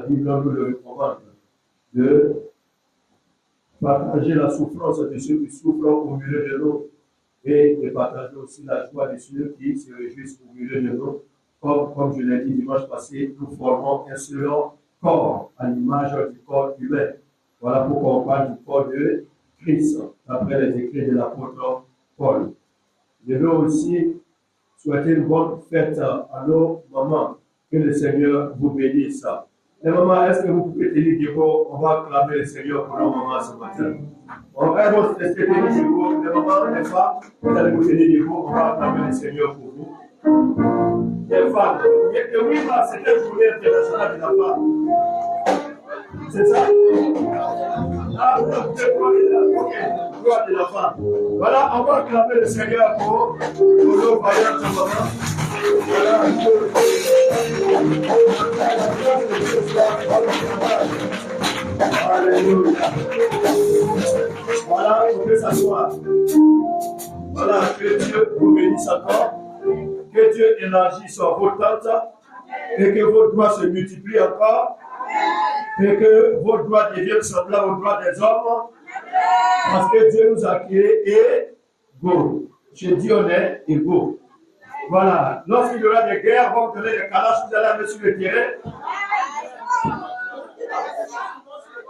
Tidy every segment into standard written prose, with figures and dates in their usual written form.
Bible nous le recommande de partager la souffrance de ceux qui souffrent au milieu de nous et de partager aussi la joie de ceux qui se réjouissent au milieu de nous. Comme je l'ai dit dimanche passé, nous formons un seul corps à l'image du corps humain. Voilà pourquoi on parle du corps de Christ, après les écrits de l'apôtre Paul. Je veux aussi souhaiter une bonne fête à nos mamans. Que le Seigneur vous bénisse. Les mamans, est-ce que vous pouvez tenir debout? On va acclamer le Seigneur pour nos mamans ce matin. On va rester tenir debout. Les mamans, les femmes, vous allez vous tenir debout. On va acclamer le Seigneur pour vous. Les femmes, oui, c'est la journée internationale de la femme. C'est ça? Ah, vous êtes gloire de la femme. Voilà, on va acclamer le Seigneur pour nos vaillantes mamans. Voilà. Alléluia. Voilà, on peut s'asseoir. Voilà, que Dieu vous bénisse encore. Que Dieu élargisse vos tentes et que vos droits se multiplient encore et que vos droits deviennent semblables aux droits des hommes parce que Dieu nous a créés égaux. Chez Dieu, on est égaux. Voilà. Lorsqu'il y aura des guerres, on va donner des calages, vous allez aller sur le terrain.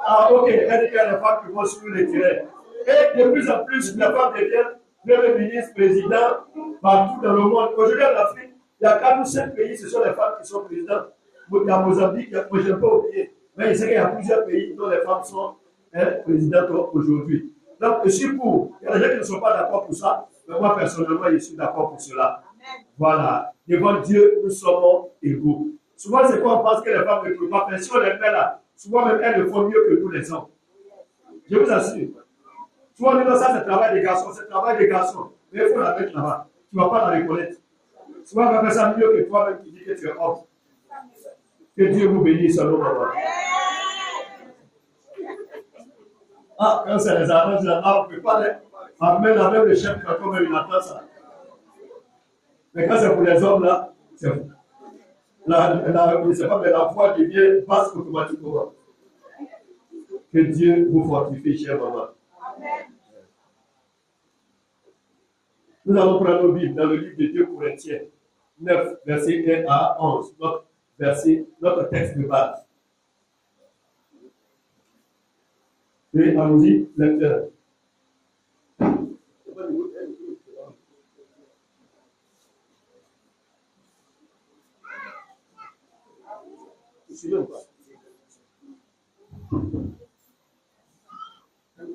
Ah, ok. Il y a des femmes qui vont sur le terrain. Et de plus en plus, les femmes deviennent Premier ministre, président, partout dans le monde. Aujourd'hui, en Afrique, il y a 4 ou 5 pays, ce sont les femmes qui sont présidentes. Il y a Mozambique, moi je n'ai pas oublié. Mais je sais qu'il y a plusieurs pays dont les femmes sont présidentes aujourd'hui. Donc, je suis pour. Il y a des gens qui ne sont pas d'accord pour ça, mais moi, personnellement, je suis d'accord pour cela. Voilà. Devant Dieu, nous sommes égaux. Souvent, c'est quoi on pense que les femmes ne peuvent pas faire. Si on les met là, souvent même elles le font mieux que nous, les hommes. Je vous assure. Souvent, on dit non, ça, c'est le travail des garçons, c'est le travail des garçons. Mais il faut la mettre là-bas. Tu ne vas pas la reconnaître. Souvent, on va faire ça mieux que toi-même qui dis que tu es homme. Que Dieu vous bénisse, nos mamans. Ah, quand c'est les annonces là, on ne peut pas amener la même le chef quand même il attend ça. Mais quand c'est pour les hommes là, c'est vous. La foi devient basse automatiquement. Que Dieu vous fortifie, chère maman. Nous allons prendre nos Bibles dans le livre de 2 Corinthiens 9, verset 1 à 11, notre texte de base. Et allons-y, lecteur.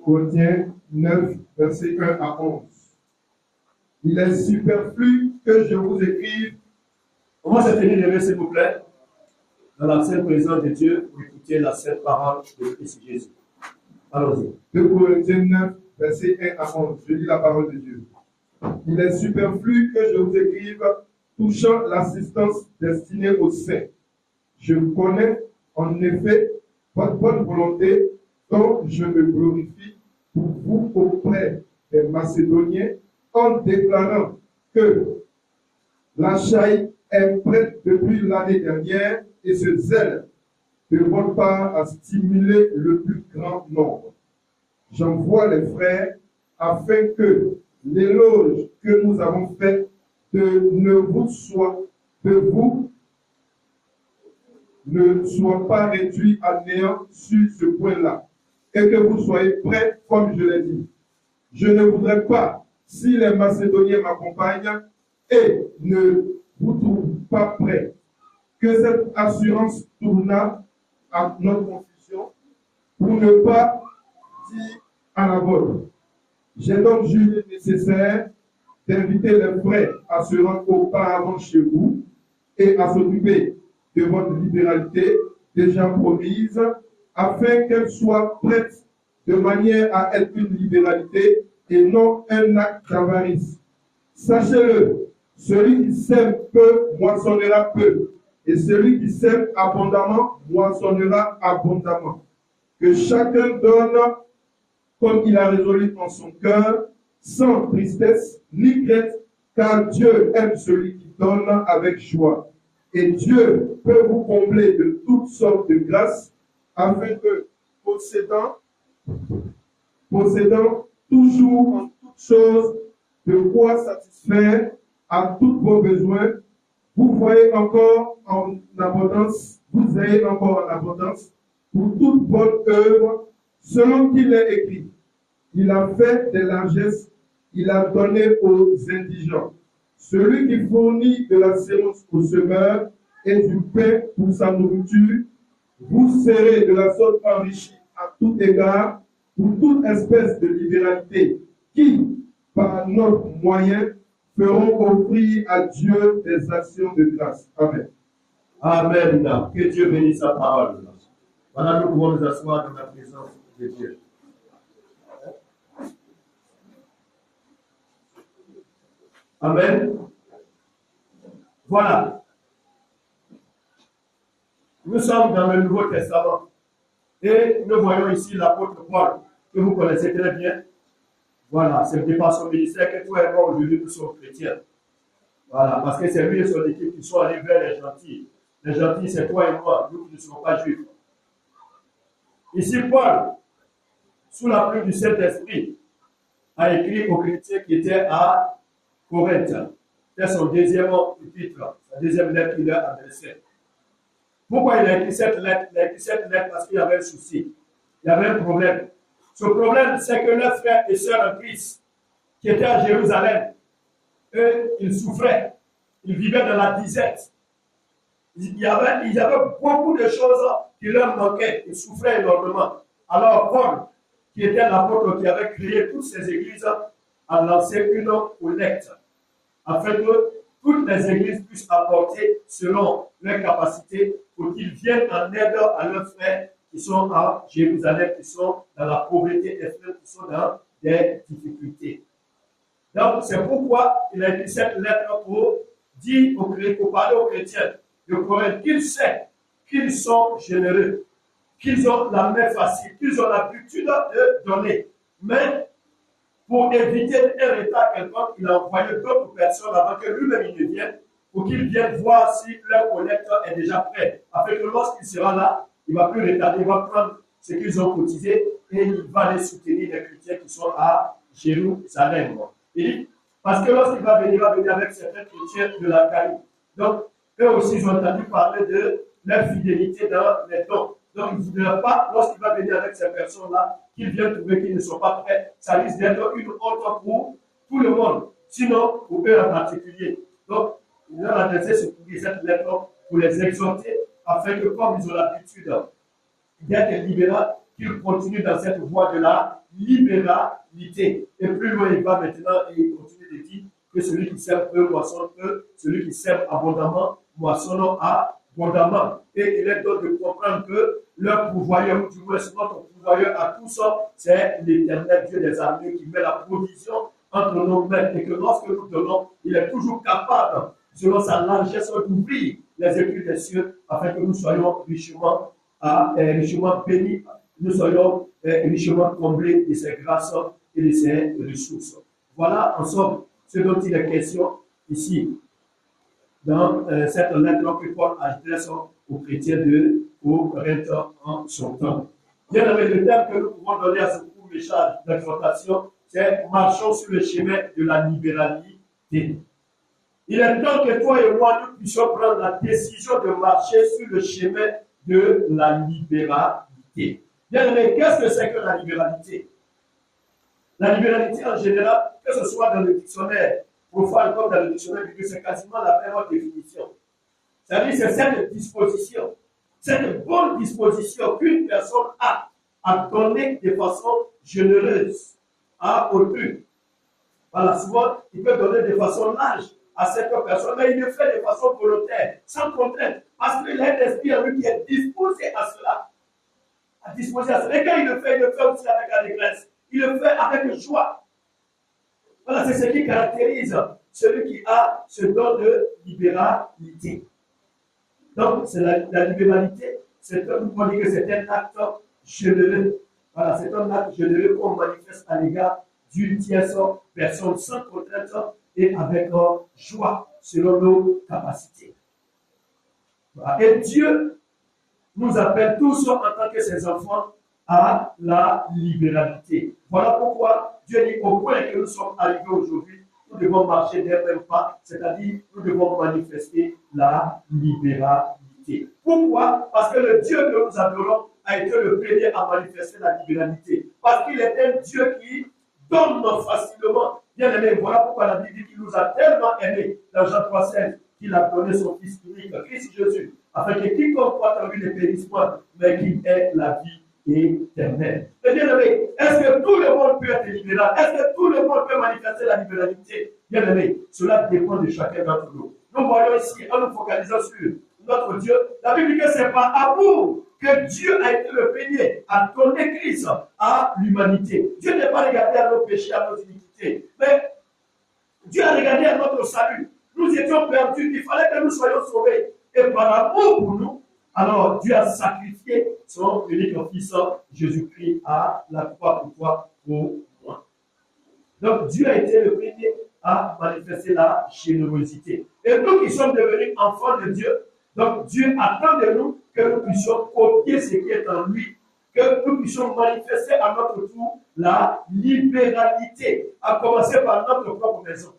Corinthiens 9, verset 1 à 11. Il est superflu que je vous écrive. On va se tenir levé, s'il vous plaît, dans la sainte présence de Dieu pour écouter la sainte parole de Christ Jésus. Allons-y. 2 Corinthiens 9, verset 1 à 11. Je lis la parole de Dieu. Il est superflu que je vous écrive touchant l'assistance destinée aux saints. Je connais en effet votre bonne volonté dont je me glorifie pour vous auprès des Macédoniens en déclarant que l'Achaïe est prête depuis l'année dernière et ce zèle de votre part a stimulé le plus grand nombre. J'envoie les frères afin que l'éloge que nous avons fait ne soit pas réduit à néant sur ce point-là et que vous soyez prêts comme je l'ai dit. Je ne voudrais pas, si les Macédoniens m'accompagnent et ne vous trouvent pas prêts, que cette assurance tournât à notre confusion pour ne pas dire à la vôtre. J'ai donc jugé nécessaire d'inviter les frères à se rendre auparavant chez vous et à s'occuper de votre libéralité déjà promise, afin qu'elle soit prête de manière à être une libéralité et non un acte d'avarice. Sachez-le, celui qui sème peu moissonnera peu, et celui qui sème abondamment moissonnera abondamment. Que chacun donne comme il a résolu en son cœur, sans tristesse ni crainte, car Dieu aime celui qui donne avec joie. Et Dieu peut vous combler de toutes sortes de grâces afin que, possédant toujours en toutes choses de quoi satisfaire à tous vos besoins, vous ayez encore en abondance pour toute bonne œuvre, selon qu'il est écrit. Il a fait des largesses, il a donné aux indigents. Celui qui fournit de la sémence au semeur et du pain pour sa nourriture, vous serez de la sorte enrichis à tout égard pour toute espèce de libéralité qui, par notre moyen, feront offrir à Dieu des actions de grâce. Amen. Amen. Que Dieu bénisse sa parole. Voilà, nous pouvons nous asseoir dans la présence de Dieu. Amen. Voilà. Nous sommes dans le Nouveau Testament. Et nous voyons ici l'apôtre Paul, que vous connaissez très bien. Voilà, c'est par son ministère que toi et moi aujourd'hui nous sommes chrétiens. Voilà, parce que c'est lui et son équipe qui sont allés vers les gentils. Les gentils, c'est toi et moi, nous qui ne sommes pas juifs. Ici, Paul, sous la plume du Saint-Esprit, a écrit aux chrétiens qui étaient à Corinthe. C'est son deuxième épître, sa deuxième lettre qu'il a adressée. Pourquoi il a écrit cette lettre? Il a écrit cette lettre parce qu'il y avait un souci. Il y avait un problème. Ce problème, c'est que leurs frères et sœurs en Christ, qui étaient à Jérusalem, eux, ils souffraient. Ils vivaient dans la disette. Ils avaient beaucoup de choses qui leur manquaient. Ils souffraient énormément. Alors, Paul, qui était l'apôtre qui avait créé toutes ces églises, a lancé une collecte afin que toutes les églises puissent apporter selon leurs capacités pour qu'ils viennent en aide à leurs frères qui sont à Jérusalem, qui sont dans la pauvreté extrême, qui sont dans des difficultés. Donc, c'est pourquoi il a écrit cette lettre pour dire pour parler aux chrétiens de Corinthe qu'ils savent qu'ils sont généreux, qu'ils ont la main facile, qu'ils ont l'habitude de donner. Mais pour éviter un retard quelconque, il a envoyé d'autres personnes avant que lui-même il ne vienne, pour qu'il vienne voir si leur collecte est déjà prêt. Afin que lorsqu'il sera là, il ne va plus retarder, il va prendre ce qu'ils ont cotisé et il va aller soutenir les chrétiens qui sont à Jérusalem. Il dit, parce que lorsqu'il va venir avec certains chrétiens de la Caïe. Donc, eux aussi, ils ont entendu parler de leur fidélité dans les dons. Donc, il ne voudrait pas, lorsqu'il va venir avec ces personnes-là, qu'ils viennent trouver qu'ils ne sont pas prêts. Ça risque d'être une honte pour tout le monde, sinon pour eux en particulier. Donc, il a adressé cette lettre pour les exhorter, afin que, comme ils ont l'habitude d'être libéraux, qu'ils continuent dans cette voie de la libéralité. Et plus loin, il va maintenant et il continue de dire que celui qui sème peu moissonne peu, celui qui sème abondamment moissonne abondamment. Et il est donc de comprendre que leur pourvoyeur, ou du moins notre pourvoyeur à tout ça, c'est l'Éternel Dieu des armées qui met la provision entre nos mains et que lorsque nous donnons, il est toujours capable, selon sa largesse, d'ouvrir les écluses des cieux afin que nous soyons richement bénis, nous soyons richement comblés de ses grâces et de ses ressources. Voilà en somme ce dont il est question ici dans cette lettre que Paul adresse aux chrétiens de Corinthe en son temps. Bien aimé, le terme que nous pouvons donner à ce court message d'exhortation, c'est marchons sur le chemin de la libéralité. Il est temps que toi et moi, nous puissions prendre la décision de marcher sur le chemin de la libéralité. Bien aimé, qu'est-ce que c'est que la libéralité? La libéralité en général, que ce soit dans le dictionnaire profane comme dans le dictionnaire biblique, c'est quasiment la même définition. C'est-à-dire c'est cette disposition, cette bonne disposition qu'une personne a à donner de façon généreuse à autrui. Voilà, souvent, il peut donner de façon large à cette personne, mais il le fait de façon volontaire, sans contrainte, parce qu'il a un esprit en lui qui est disposé à cela. Et quand il le fait aussi avec allégresse. Il le fait avec joie. Voilà, c'est ce qui caractérise celui qui a ce don de libéralité. Donc, c'est la libéralité, on dit que c'est un acte généreux. Voilà, c'est un acte généreux qu'on manifeste à l'égard d'une tierce personne sans contrainte et avec joie, selon nos capacités. Et Dieu nous appelle tous en tant que ses enfants à la libéralité. Voilà pourquoi Dieu dit au point que nous sommes arrivés aujourd'hui, nous devons marcher d'un même pas, c'est-à-dire nous devons manifester la libéralité. Pourquoi? Parce que le Dieu que nous adorons a été le premier à manifester la libéralité. Parce qu'il est un Dieu qui donne facilement. Bien aimé, voilà pourquoi la Bible dit qu'il nous a tellement aimés dans Jean 3,16 qu'il a donné son Fils unique, Christ Jésus, afin que quiconque croit en lui ne périsse point, mais qu'il ait la vie éternelle. Et bien aimé, est-ce que tout le monde peut être libéral? Est-ce que tout le monde peut manifester la libéralité? Bien aimé, cela dépend de chacun d'entre nous. Nous voyons ici, en nous focalisant sur notre Dieu, la Bible dit que c'est par amour que Dieu a été le premier à donner Christ à l'humanité. Dieu n'est pas regardé à nos péchés, à nos iniquités, mais Dieu a regardé à notre salut. Nous étions perdus, il fallait que nous soyons sauvés. Et par amour pour nous, alors Dieu a sacrifié son unique fils Jésus-Christ à la croix pour toi, pour moi. Donc Dieu a été le premier à manifester la générosité. Et nous qui sommes devenus enfants de Dieu, donc Dieu attend de nous que nous puissions copier ce qui est en lui, que nous puissions manifester à notre tour la libéralité, à commencer par notre propre maison.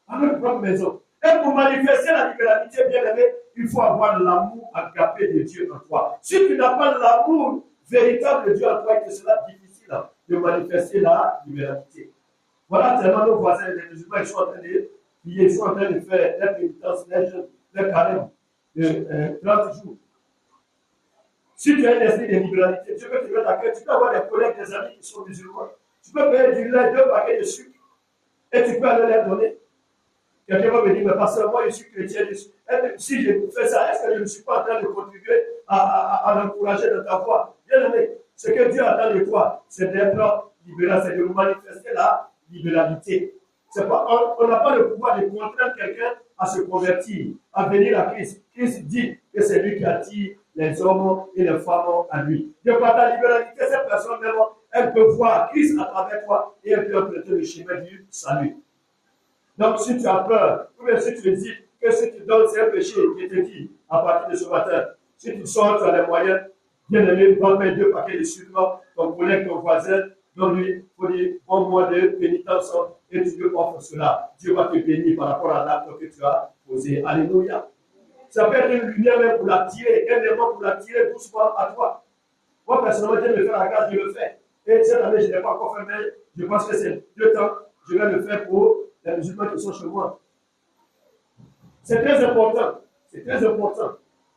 À notre propre maison. Et pour manifester la libéralité, bien aimé, il faut avoir l'amour agapé de Dieu en toi. Si tu n'as pas l'amour véritable de Dieu en toi, il te sera difficile de manifester la libéralité. Voilà tellement nos voisins, les musulmans, ils sont en train de prier, ils sont en train de faire leur pénitence, leur carême de 30 jours. Si tu as un esprit de libéralité, Dieu peut te mettre à cœur, tu peux avoir des collègues, des amis qui sont musulmans. Tu peux payer du lait, 2 paquets de sucre, et tu peux aller leur donner. Quelqu'un va me dire, mais pasteur, moi je suis chrétien, si je fais ça, est-ce que je ne suis pas en train de contribuer à l'encourager dans ta voie? Bien aimé, ce que Dieu attend de toi, c'est d'être libéral, c'est de manifester la libéralité. Pas, on n'a pas le pouvoir de contraindre quelqu'un à se convertir, à venir à Christ. Christ dit que c'est lui qui attire les hommes et les femmes à lui. De par ta libéralité, cette personne même, elle peut voir Christ à travers toi et elle peut emprunter le chemin du salut. Donc, si tu as peur, ou bien si tu dis que si tu donnes, c'est un péché qui te dit à partir de ce matin, si tu sors, tu as les moyens, bien aimé, va mettre 2 paquets de sucre, ton collègue, ton voisin, donne-lui, il faut dire, bon mois de pénitence, et tu lui offres cela. Dieu va te bénir par rapport à l'acte que tu as posé. Alléluia. Ça peut être une lumière même pour la tirer, un élément pour la tirer doucement à toi. Moi, personnellement, Dieu me fait la grâce, je le fais. Et cette année, je ne l'ai pas encore fait, mais je pense que c'est 2 temps, je vais le faire pour les musulmans qui sont chez moi. C'est très important. C'est très important.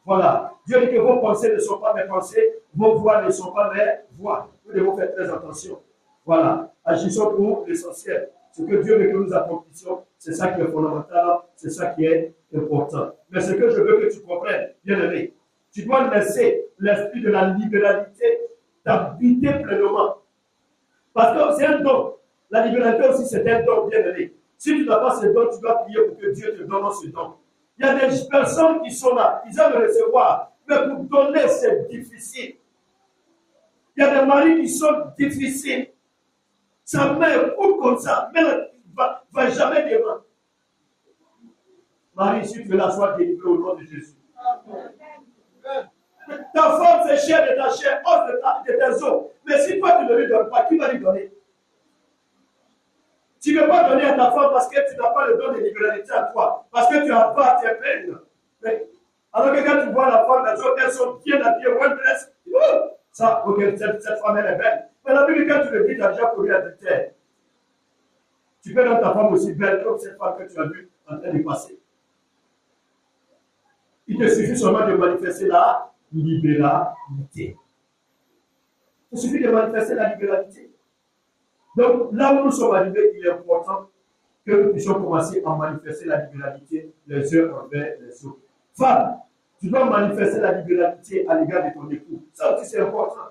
Voilà. Dieu dit que vos pensées ne sont pas mes pensées, vos voix ne sont pas mes voix. Nous devons faire très attention. Voilà. Agissons pour l'essentiel. Ce que Dieu veut que nous accomplissions, c'est ça qui est fondamental, c'est ça qui est important. Mais ce que je veux que tu comprennes, bien aimé, tu dois laisser l'esprit de la libéralité t'habiter pleinement. Parce que c'est un don. La libéralité aussi, c'est un don, bien aimé. Si tu n'as pas ce don, tu dois prier pour que Dieu te donne ce don. Il y a des personnes qui sont là, ils aiment recevoir, mais pour donner, c'est difficile. Il y a des maris qui sont difficiles. Sa mère court comme ça, mais elle ne va jamais devant. Marie, si tu es là, sois délivré au nom de Jésus. Ta femme, c'est chair de ta chair, os de tes os. Mais si toi, tu ne lui donnes pas, qui va lui donner? Tu ne peux pas donner à ta femme parce que tu n'as pas le don de libéralité à toi. Parce que tu as pas tes peines. Alors que quand tu vois la femme, les autres, elles sont bien habillées, well dressed. Ça, ok, cette femme, elle est belle. Mais la Bible, quand tu le dis, tu as déjà commis adultère. Tu peux rendre ta femme aussi belle comme cette femme que tu as vue en train de passer. Il te suffit seulement de manifester la libéralité. Il suffit de manifester la libéralité. Donc, là où nous sommes arrivés, il est important que nous puissions commencer à manifester la libéralité les uns envers les autres. Femme, tu dois manifester la libéralité à l'égard de ton époux. Ça aussi, c'est important.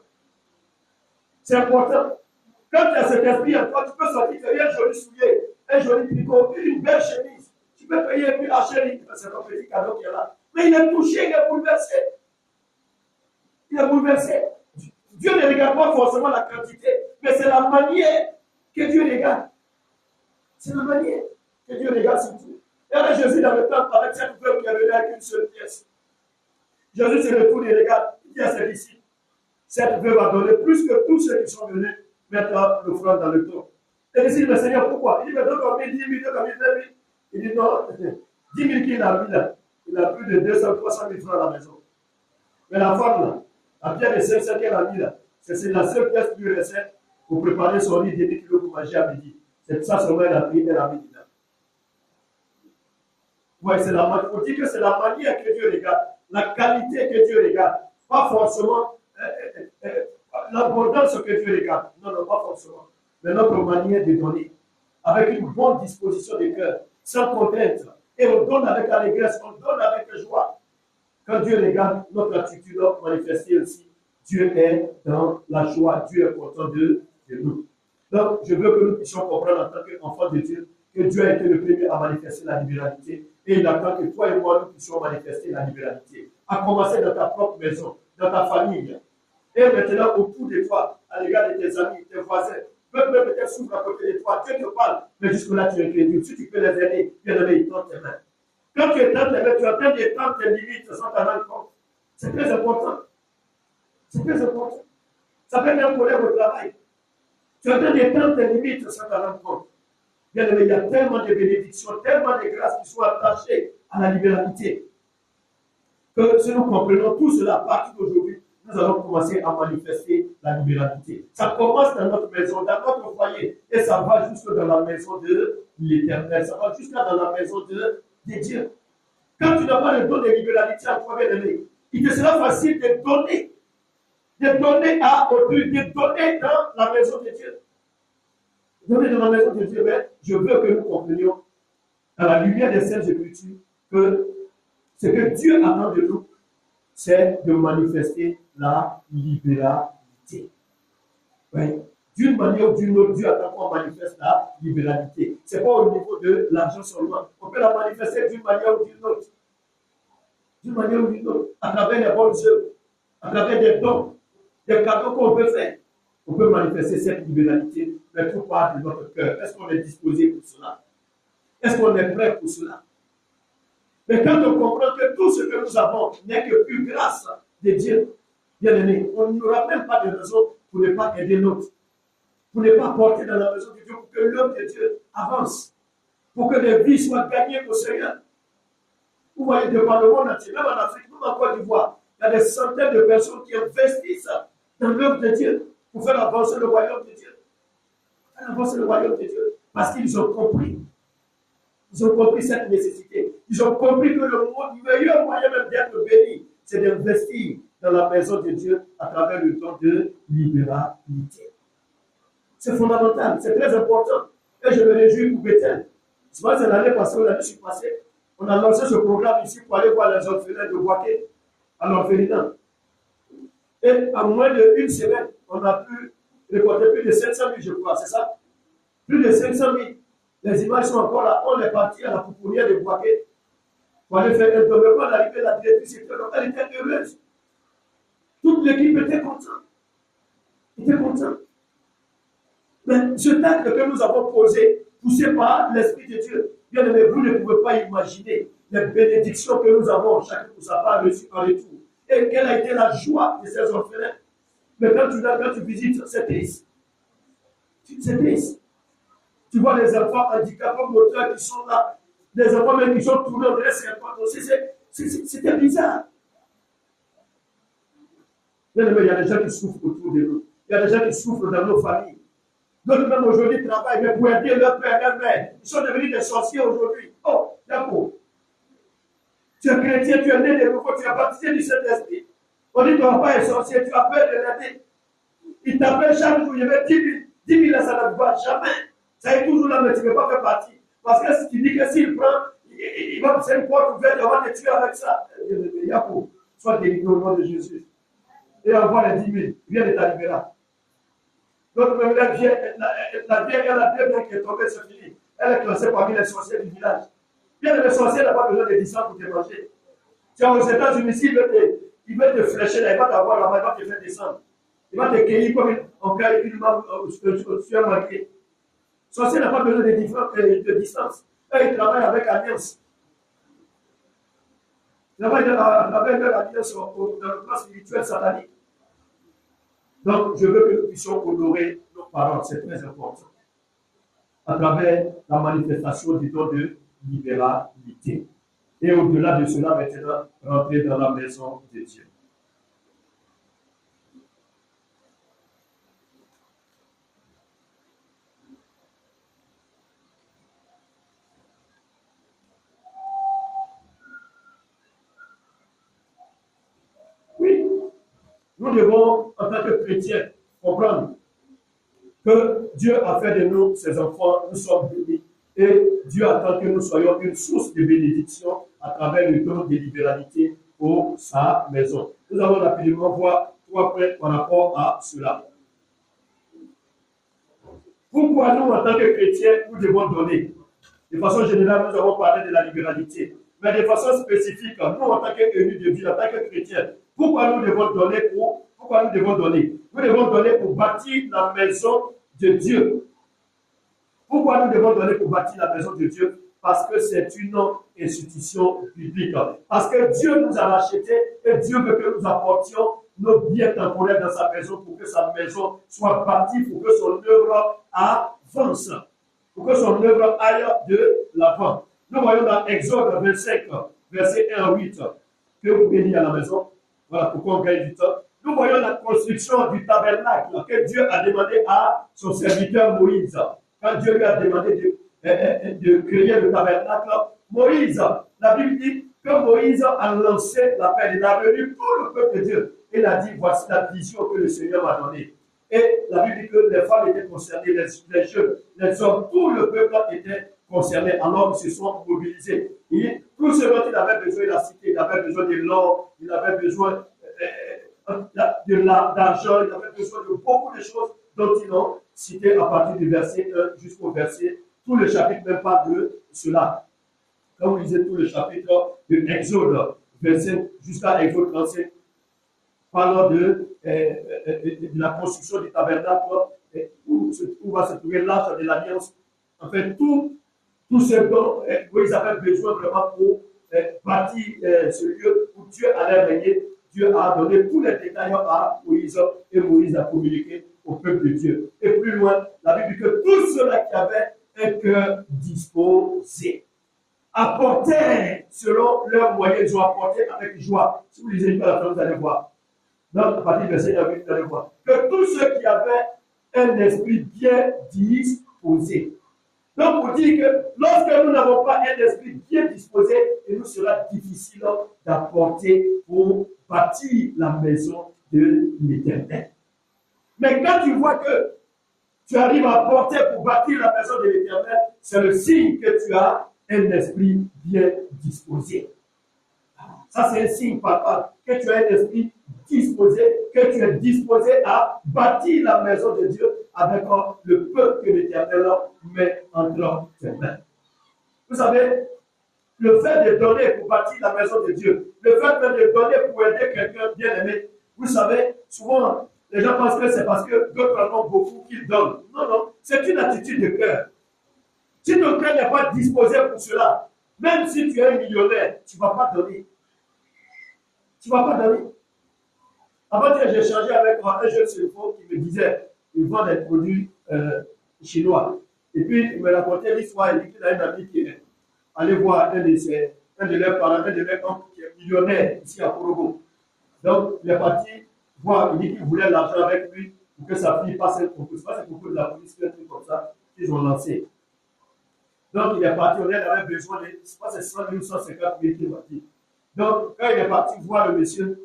C'est important. Quand tu as cet esprit en toi, tu peux sortir, payer un joli soulier, un joli tricot, une belle chemise. Tu peux payer et puis la chérie, c'est ton petit cadeau qui est là. Mais il est touché, il est bouleversé. Il est bouleversé. Dieu ne regarde pas forcément la quantité, mais c'est la manière que Dieu regarde. C'est la manière que Dieu regarde surtout. Et là, Jésus, dans le temple, avec cette veuve qui est venue avec une seule pièce, Jésus se retourne et regarde, il dit à ses disciples, cette veuve a donné plus que tous ceux qui sont venus mettre l'offrande dans le temple. Et il dit, mais Seigneur, pourquoi? Il dit, mais donne combien 10 000, donne combien 20 000. Il dit, non, 10 000 qu'il a mis là. Il a plus de 200, 300 000 francs à la maison. Mais la femme là, la pierre de 500 qu'elle a mis là, c'est la seule pièce qui lui restait pour préparer son lit de kilos pour manger à midi. C'est ça seulement elle a pris, elle a mis dedans. Ouais, il faut dire que c'est la manière que Dieu regarde, la qualité que Dieu regarde, pas forcément l'abondance que Dieu regarde. Non, non, pas forcément. Mais notre manière de donner, avec une bonne disposition de cœur, sans contrainte. Et on donne avec allégresse, on donne avec joie. Quand Dieu regarde notre attitude manifestée aussi, Dieu est dans la joie, Dieu est content de nous. Donc, je veux que nous puissions comprendre en tant qu'enfants de Dieu que Dieu a été le premier à manifester la libéralité et il attend que toi et moi nous puissions manifester la libéralité. À commencer dans ta propre maison, dans ta famille. Et maintenant, autour de toi, à l'égard de tes amis, tes voisins, peut-être souffrent à côté de toi, Dieu te parle, mais jusque-là tu es incrédule. Si tu peux les aider, bien aimé, ils tendent tes mains. Quand tu étends tes mains, tu es en train d'étendre tes limites sans t'en rendre compte. C'est très important. C'est très important. Ça peut être un collègue au travail. Tu es en train d'étendre tes limites sans t'en rendre compte. Bien aimé, il y a tellement de bénédictions, tellement de grâces qui sont attachées à la libéralité. Que si nous comprenons tout cela à partir d'aujourd'hui, nous allons commencer à manifester la libéralité. Ça commence dans notre maison, dans notre foyer, et ça va jusque dans la maison de l'Éternel. Ça va jusque dans la maison de Dieu. Quand tu n'as pas le don de libéralité à toi, bien aimé, il te sera facile de donner à autrui, de donner dans la maison de Dieu. Donner dans la maison de Dieu, mais je veux que nous comprenions, à la lumière des Saintes Écritures, que ce que Dieu attend de nous, c'est de manifester la libéralité. Oui. D'une manière ou d'une autre, Dieu attend qu'on manifeste la libéralité. Ce n'est pas au niveau de l'argent seulement. On peut la manifester d'une manière ou d'une autre. D'une manière ou d'une autre. À travers les bonnes œuvres, à travers des dons, des cadeaux qu'on peut faire. On peut manifester cette libéralité, mais tout part de notre cœur. Est-ce qu'on est disposé pour cela? Est-ce qu'on est prêt pour cela? Mais quand on comprend que tout ce que nous avons n'est que pure grâce de Dieu, bien aimé, on n'aura même pas de raison pour ne pas aider l'autre, pour ne pas porter dans la maison de Dieu, pour que l'œuvre de Dieu avance, pour que les vies soient gagnées au Seigneur. Vous voyez, devant le monde entier, même en Afrique, même en Côte d'Ivoire, il y a des centaines de personnes qui investissent dans l'œuvre de Dieu pour faire avancer le royaume de Dieu. Faire avancer le royaume de Dieu. Parce qu'ils ont compris. Ils ont compris cette nécessité. Ils ont compris que le meilleur moyen même d'être béni, c'est d'investir dans la maison de Dieu à travers le don de libéralité. C'est fondamental, c'est très important. Et je me réjouis pour Bethel. Je pense que c'est l'année passée ou l'année passée, on a lancé ce programme ici pour aller voir les orphelins de Boaké à l'orphelinat. Et en moins d'une semaine, on a pu récolter plus de 500 000, je crois, c'est ça? Plus de 500 000. Les images sont encore là. On est parti à la pouponnière de Boaké pour aller faire un tour. Quand on est arrivé, la directrice elle était heureuse. Toute l'équipe était contente. Était contente. Mais ce acte que nous avons posé, poussé par l'Esprit de Dieu, bien aimé, vous ne pouvez pas imaginer les bénédictions que nous avons chacun pour sa part reçues en retour. Et quelle a été la joie de ces orphelins. Mais quand tu visites, c'est triste. C'est triste. Tu vois les enfants handicapés moteurs qui sont là, des enfants même qui sont tournés au reste. C'était bizarre. Bien aimé, il y a des gens qui souffrent autour de nous. Il y a des gens qui souffrent dans nos familles. D'autres même aujourd'hui travaillent mais pour aider leur père, leur mère. Ils sont devenus des sorciers aujourd'hui. Oh, d'accord. Tu es chrétien, tu es né de nouveau, tu es baptisé du Saint-Esprit. On dit que tu ne vas pas être sorcier, tu as peur de l'aider. Il t'appelle chaque jour, il y avait 10 000, ça ne va jamais. Ça est toujours là, mais tu ne peux pas faire partie. Parce que si tu dis que s'il prend, il va faire une porte ouverte, il va te tuer avec ça. Yacoub, sois délivré au nom de Jésus. Et envoie les 10 000, viens de ta libération. Donc, même la vieille qui est tombée, c'est fini. Elle est classée parmi les sorciers du village. Bien, les sorciers n'ont pas besoin de distance pour te manger. Tu es aux États-Unis, il veut te flécher là, il va t'avoir là-bas, il va te faire descendre. Il va te cueillir comme on cueille une main sur un manqué. Sorcier n'a pas besoin de distance. Eux, ils travaillent avec Alliance. Ils travaillent avec leur Alliance dans le plan spirituel satanique. Donc, je veux que nous puissions honorer nos parents, c'est très important, à travers la manifestation du don de libéralité. Et au-delà de cela, maintenant, rentrer dans la maison de Dieu. Oui, nous devons, en tant que chrétiens, comprendre que Dieu a fait de nous ses enfants, nous sommes bénis, et Dieu attend que nous soyons une source de bénédiction à travers le don de libéralité pour sa maison. Nous allons rapidement voir 3 points par rapport à cela. Pourquoi nous, en tant que chrétiens, nous devons donner? De façon générale, nous avons parlé de la libéralité. Mais de façon spécifique, nous, en tant qu'élus de Dieu, en tant que chrétiens, pourquoi nous devons donner pourquoi nous devons donner? Nous devons donner pour bâtir la maison de Dieu. Pourquoi nous devons donner pour bâtir la maison de Dieu? Parce que c'est une institution biblique. Parce que Dieu nous a rachetés et Dieu veut que nous apportions nos biens temporaires dans sa maison pour que sa maison soit bâtie, pour que son œuvre avance, pour que son œuvre aille de l'avant. Nous voyons dans Exode 25, verset 1 à 8, que vous pouvez lire à la maison. Voilà pourquoi on gagne du temps. Nous voyons la construction du tabernacle que Dieu a demandé à son serviteur Moïse. Quand Dieu lui a demandé de créer le tabernacle, Moïse, la Bible dit que Moïse a lancé l'appel. Il a réuni tout le peuple de Dieu. Il a dit, voici la vision que le Seigneur m'a donnée. Et la Bible dit que les femmes étaient concernées, les jeunes, les hommes, tout le peuple était concerné. Alors ils se sont mobilisés. Et tout ce dont il avait besoin, il a cité, il avait besoin de l'or, il avait besoin d'argent, il avait besoin de beaucoup de choses dont ils ont cité à partir du verset 1 jusqu'au verset, tout le chapitre même parle de cela. Quand vous lisez tout le chapitre de Exode 25 jusqu'à Exode 35, parlant de la construction du tabernacle, où va se trouver l'arche de l'alliance. En fait, tout ce dont Moïse avait besoin vraiment pour bâtir ce lieu où Dieu allait régner, Dieu a donné tous les détails à Moïse et Moïse a communiqué au peuple de Dieu. Et plus loin, la Bible dit que tous ceux-là qui avaient un cœur disposé apportaient selon leurs moyens, ils ont apporté avec joie. Si vous lisez la fin, vous allez voir. Donc, à partir du verset 1, vous allez voir que tous ceux qui avaient un esprit bien disposé. Donc, pour dire que lorsque nous n'avons pas un esprit bien disposé, il nous sera difficile d'apporter pour bâtir la maison de l'Éternel. Mais quand tu vois que tu arrives à apporter pour bâtir la maison de l'Éternel, c'est le signe que tu as un esprit bien disposé. Ça, c'est un signe, papa, que tu as un esprit disposé, que tu es disposé à bâtir la maison de Dieu avec le peuple que l'Éternel met entre tes mains. Vous savez, le fait de donner pour bâtir la maison de Dieu, le fait même de donner pour aider quelqu'un bien aimé, vous savez, souvent, les gens pensent que c'est parce que d'autres en ont beaucoup qu'ils donnent. Non, non, c'est une attitude de cœur. Si ton cœur n'est pas disposé pour cela, même si tu es un millionnaire, tu ne vas pas donner. Tu ne vas pas donner. Avant-hier, j'ai échangé avec un jeune téléphone qui me disait qu'il vend des produits chinois. Et puis, il me racontait l'histoire. Il dit qu'il a un ami qui est allé voir un de leurs parents, un de leurs oncles qui est millionnaire ici à Korogo. Donc, il est parti voir. Il dit qu'il voulait l'argent avec lui pour que sa fille passe un concours. Ce n'est pas un concours de la police, un truc comme ça qu'ils ont lancé. Donc, il est parti. On avait besoin de, je ne sais pas, c'est 100 000 ou 150 000 qu'il m'a dit. Donc, quand il est parti voir le monsieur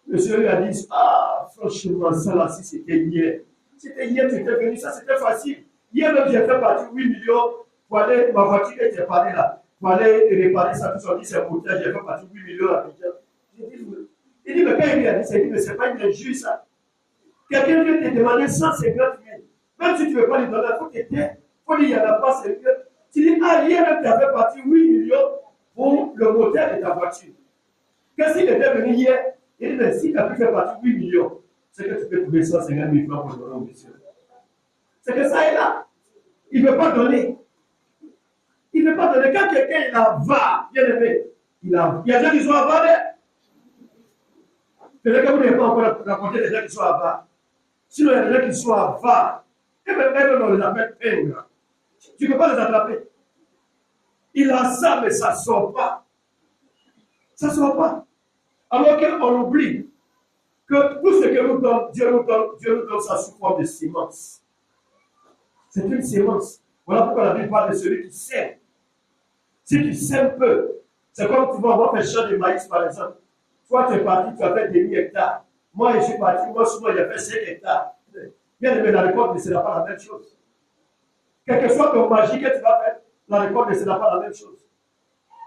lui a dit, ah, franchement, ça là, si c'était hier. C'était hier, tu étais venu, ça c'était facile. Hier même, j'ai fait partir 8 millions pour aller, ma voiture était parée là, pour aller réparer ça, tout ça, dit, c'est pour toi, j'ai fait partir 8 millions à Abidjan. Il dit, mais quand il a dit ça, il dit, mais c'est pas une injuste ça. Quelqu'un vient te demander 150 000. Même si tu ne veux pas lui donner, il faut t'aider. Il faut dire, il n'y en a pas, c'est mieux. Tu dis, ah, hier même, tu as fait partir 8 millions pour le moteur de ta voiture. Qu'est-ce qu'il était venu hier? Il dit, mais si tu as pu faire partie 8 millions, c'est que tu peux trouver 150 000 francs pour donner au monsieur. C'est que ça est là. Il ne veut pas donner. Il n'est pas donné. Quand quelqu'un il avare, bien aimé, il y a des gens qui sont avarés. Peut-être que vous n'avez pas encore rencontré des gens qui sont avares. Sinon, il y a des gens qui sont avares. Et même on les appelle ingres. Tu ne peux pas les attraper. Il a ça, mais ça ne sort pas. Ça ne sort pas. Alors qu'on oublie que tout ce que nous donne, Dieu nous donne ça sous forme de sémence. C'est une sémence. Voilà pourquoi la Bible parle de celui qui sème. Si tu sèmes peu, c'est comme tu vas avoir un champ de maïs, par exemple. Toi, tu es parti, tu as fait des 1000 hectares. Moi, je suis parti, moi, souvent, j'ai fait 5 hectares. Bien aimé, la récolte ne sera pas la même chose. Quel que soit ton magie que tu vas faire, la récolte ne sera pas la même chose.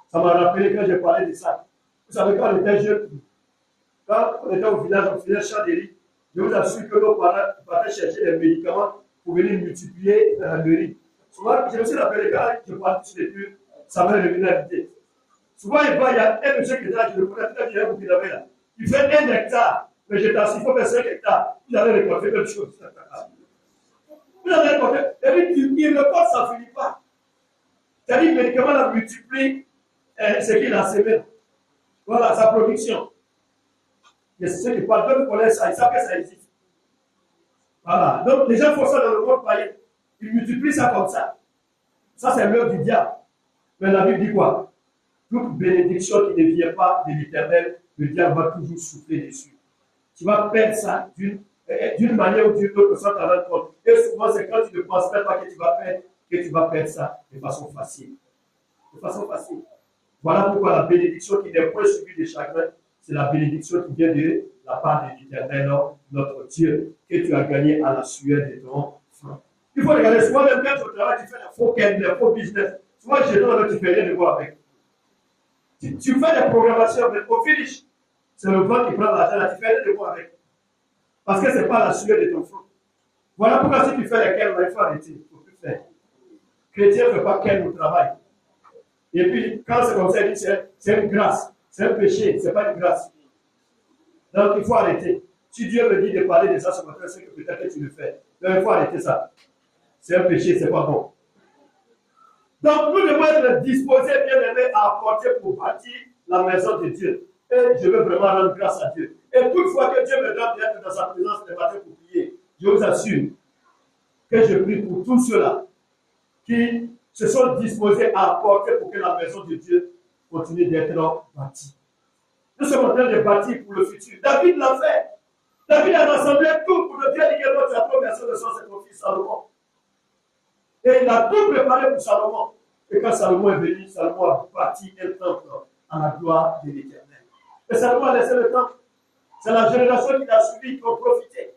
Ça m'a rappelé quand j'ai parlé de ça. Vous savez, quand on était jeune, quand on était au village, on faisait champ de riz, je vous assure que nos parents partaient chercher des médicaments pour venir multiplier le riz. Souvent, je me suis rappelé quand je partais sur les purs, ça m'a revenu à l'idée. Souvent, il y a un monsieur qui est là, je le connais très bien, vous l'avez là. Il fait 1 hectare, mais je t'assure, il faut faire 5 hectares. Il avait récolté quelque chose. Vous avez récolté. Et puis, il ne pas, ça ne finit pas. C'est-à-dire, le médicament la multiplie ce qu'il a semé. Voilà, sa production. Il y a ceux qui parlent, d'autres connaissent ça, ils savent que ça existe. Voilà. Donc, les gens font ça dans le monde païen. Ils multiplient ça comme ça. Ça, c'est l'œuvre du diable. Mais la Bible dit quoi? Toute bénédiction qui ne vient pas de l'Éternel, le diable va toujours souffler dessus. Tu vas perdre ça d'une manière ou d'une autre sans t'en rendre compte. Et souvent, c'est quand tu ne penses même pas que tu vas perdre ça de façon facile. De façon facile. Voilà pourquoi la bénédiction qui n'est point suivie de chagrin, c'est la bénédiction qui vient de la part de l'Éternel, notre Dieu, que tu as gagné à la sueur de ton front. Il faut regarder, souvent même quand tu travailles, tu fais des faux business. Souvent, chez toi, tu ne fais rien de voir avec. Tu fais des programmations, mais au finish, c'est le vent qui prend l'argent, là, tu fais rien de voir avec. Parce que ce n'est pas la sueur de ton front. Voilà pourquoi si tu fais les quêtes, il faut arrêter. Il ne faut plus faire. Chrétien ne fait pas quête au travail. Et puis, quand c'est comme ça, il dit c'est une grâce. C'est un péché, ce n'est pas une grâce. Donc, il faut arrêter. Si Dieu me dit de parler de ça ce matin, c'est que peut-être que tu le fais. Donc, il faut arrêter ça. C'est un péché, ce n'est pas bon. Donc, nous devons être disposés, bien aimés, à apporter pour bâtir la maison de Dieu. Et je veux vraiment rendre grâce à Dieu. Et toutefois que Dieu me donne d'être dans sa présence le matin pour prier, je vous assure que je prie pour tous ceux-là qui se sont disposés à apporter pour que la maison de Dieu continue d'être bâtie. Nous sommes en train de bâtir pour le futur. David l'a fait. David a rassemblé tout pour le Dieu également de la promesse de son fils Salomon. Et il a tout préparé pour Salomon. Et quand Salomon est venu, Salomon a bâti un temple à la gloire de l'Éternel. Et Salomon a laissé le temple. C'est la génération qui l'a suivi qui ont profité.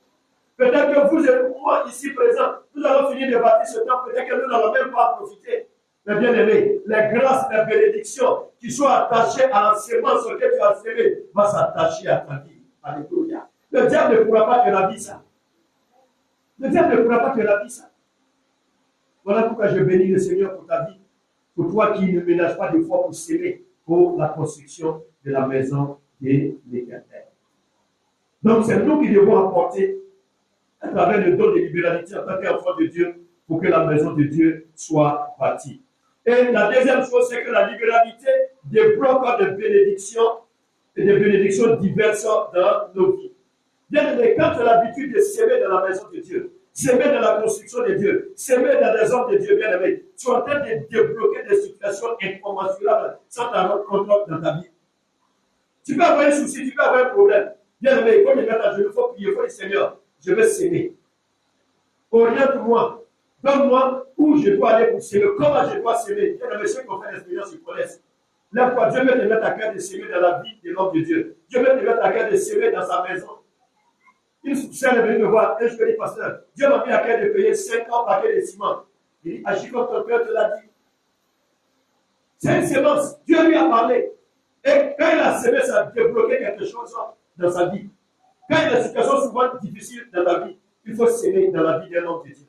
Peut-être que vous et moi ici présents, nous allons finir de bâtir ce temple. Peut-être que nous n'allons même pas profiter. Mais bien aimé, les grâces et les bénédictions qui sont attachées à la sémence que tu as sémée vont s'attacher à ta vie. Alléluia. Le diable ne pourra pas te raviver ça. Le diable ne pourra pas te raviver ça. Voilà pourquoi je bénis le Seigneur pour ta vie. Pour toi qui ne ménages pas de foi pour s'aimer pour la construction de la maison de l'Éternel. Donc c'est nous qui devons apporter à travers le don de libéralité en tant qu'enfant de Dieu pour que la maison de Dieu soit bâtie. Et la deuxième chose, c'est que la libéralité débloque des bénédictions et des bénédictions diverses dans nos vies. Bien aimé, quand tu as l'habitude de s'aimer dans la maison de Dieu, s'aimer dans la construction de Dieu, s'aimer dans les hommes de Dieu, bien aimé, tu es en train de débloquer des situations incommensurables sans t'en rendre compte dans ta vie. Tu peux avoir un souci, tu peux avoir un problème. Bien aimé, il faut me mettre à genoux, il faut prier, il faut dire Seigneur, je vais s'aimer. Oriente-moi, donne-moi où je dois aller pour s'aimer, comment je dois s'aimer. Bien aimé, ceux qui ont fait l'expérience, ils connaissent. Là, quoi, Dieu veut te mettre à cœur de s'aimer dans la vie de l'homme de Dieu. Dieu veut te mettre à cœur de s'aimer dans sa maison. Une sœur est venue me voir, et je me dis, pasteur, Dieu m'a mis à cœur de payer 50 paquets de ciment. Il dit, agis comme ton cœur te l'a dit. C'est une sémence. Dieu lui a parlé. Et quand il a sémé, ça a débloqué quelque chose dans sa vie. Quand il y a des situations souvent difficiles dans la vie, il faut s'aimer dans la vie d'un homme de Dieu.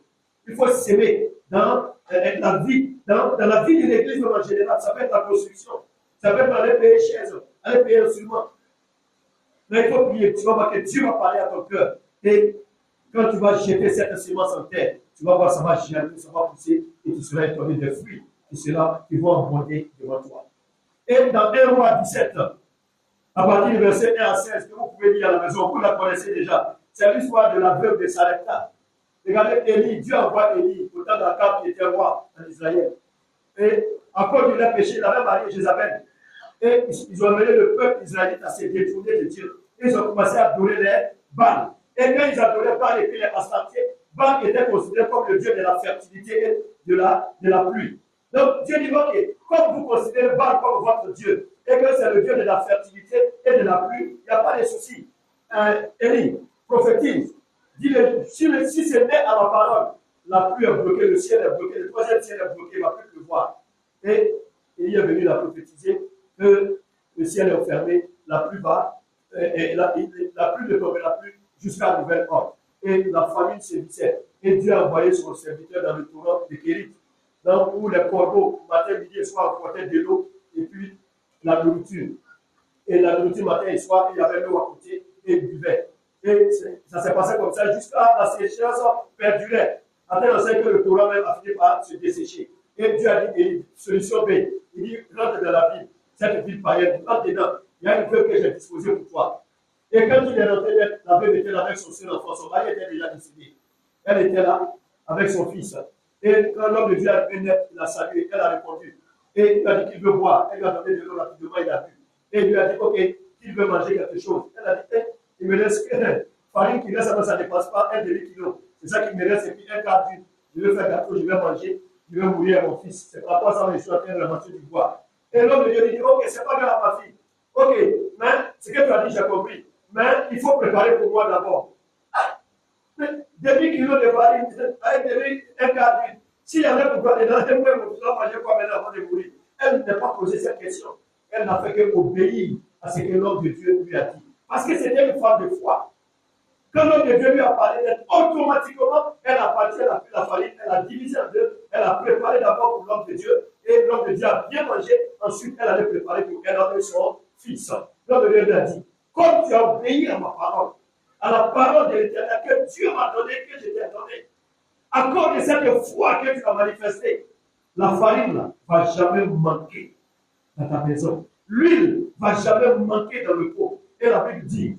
Il faut s'aimer dans la vie de l'église en général. Ça peut être la construction. Ça peut être aller payer chaise, aller payer instrument. Mais il faut prier. Tu vas voir que Dieu va parler à ton cœur. Et quand tu vas jeter cette semence en terre, tu vas voir ça va germer, ça va pousser et tu seras étonné des fruits c'est cela qui vont abonder devant toi. Et dans 1 Roi 17, à partir du verset 1 à 16, que vous pouvez lire à la maison, vous la connaissez déjà. C'est l'histoire de la veuve de Sarepta. Regardez Élie, Dieu envoie Élie au temps d'Akab qui était roi en Israël. Et à cause de leur péché, il avait marié Jézabel. Et ils ont amené le peuple israélite à se détourner de Dieu. Ils ont commencé à adorer les Baal. Et quand ils adoraient Baal et puis les Astartés, Baal était considéré comme le dieu de la fertilité et de la pluie. Donc Dieu dit, ok, comme vous considérez Baal comme votre dieu, et que c'est le dieu de la fertilité et de la pluie, il n'y a pas de souci. Élie prophétise, dit, si c'est né à ma parole, la pluie est bloquée, le ciel est bloqué, le troisième ciel est bloqué, il ne va plus pleuvoir. Et il est venu la prophétiser que le ciel est fermé, la pluie va, et la pluie ne tombera plus jusqu'à nouvel ordre. Et la famine sévissait. Et Dieu a envoyé son serviteur dans le torrent de Kérit, où les corbeaux, matin, midi et soir, apportaient de l'eau et puis la nourriture. Et la nourriture matin et soir, il y avait l'eau à côté et il buvait. Et ça s'est passé comme ça jusqu'à la sécheresse perdurait. À tel enseigne que le torrent même a fini par se dessécher. Et Dieu a dit, solution B, il dit, rentre dans la ville, cette ville païenne, rentre dedans, il y a une veuve que j'ai disposée pour toi. Et quand il est rentré, la veuve était là avec son seul enfant, son mari était déjà décédé. Elle était là avec son fils. Et quand l'homme de Dieu a venu, il a salué, elle a répondu. Et il a dit qu'il veut boire, elle lui a donné de l'eau rapidement, il a bu. Et il lui a dit, ok, il veut manger quelque chose. Elle a dit, il me laisse farine qui reste, ça ne dépasse pas 1 demi-kilo. C'est ça qui me reste, et puis un quart d'huile. Je vais faire gâteau, je vais manger. Je vais mourir à mon fils. C'est pas ça, mais je suis en train de ramasser du bois. Et l'homme de Dieu lui dit, ok, c'est pas grave ma fille. Ok, mais ce que tu as dit, j'ai compris. Mais il faut préparer pour moi d'abord. Demi-kilo de farine, avec un quart d'huile. S'il y en a pour toi dedans, elle peut manger quoi maintenant avant de mourir. Elle n'a pas posé cette question. Elle n'a fait qu'obéir à ce que l'homme de Dieu lui a dit. Parce que c'était une femme de foi. Quand l'homme de Dieu lui a parlé, automatiquement, elle a parti, elle a pris la farine, elle a divisé en deux, elle a préparé d'abord pour l'homme de Dieu, et l'homme de Dieu a bien mangé, ensuite elle allait préparer pour elle et son fils. L'homme de Dieu lui a dit, comme tu as obéi à ma parole, à la parole de l'Éternel que Dieu m'a donnée, que je t'ai donnée, à cause de cette foi que tu as manifestée, la farine ne va jamais manquer dans ta maison. L'huile ne va jamais manquer dans le pot. Et la Bible dit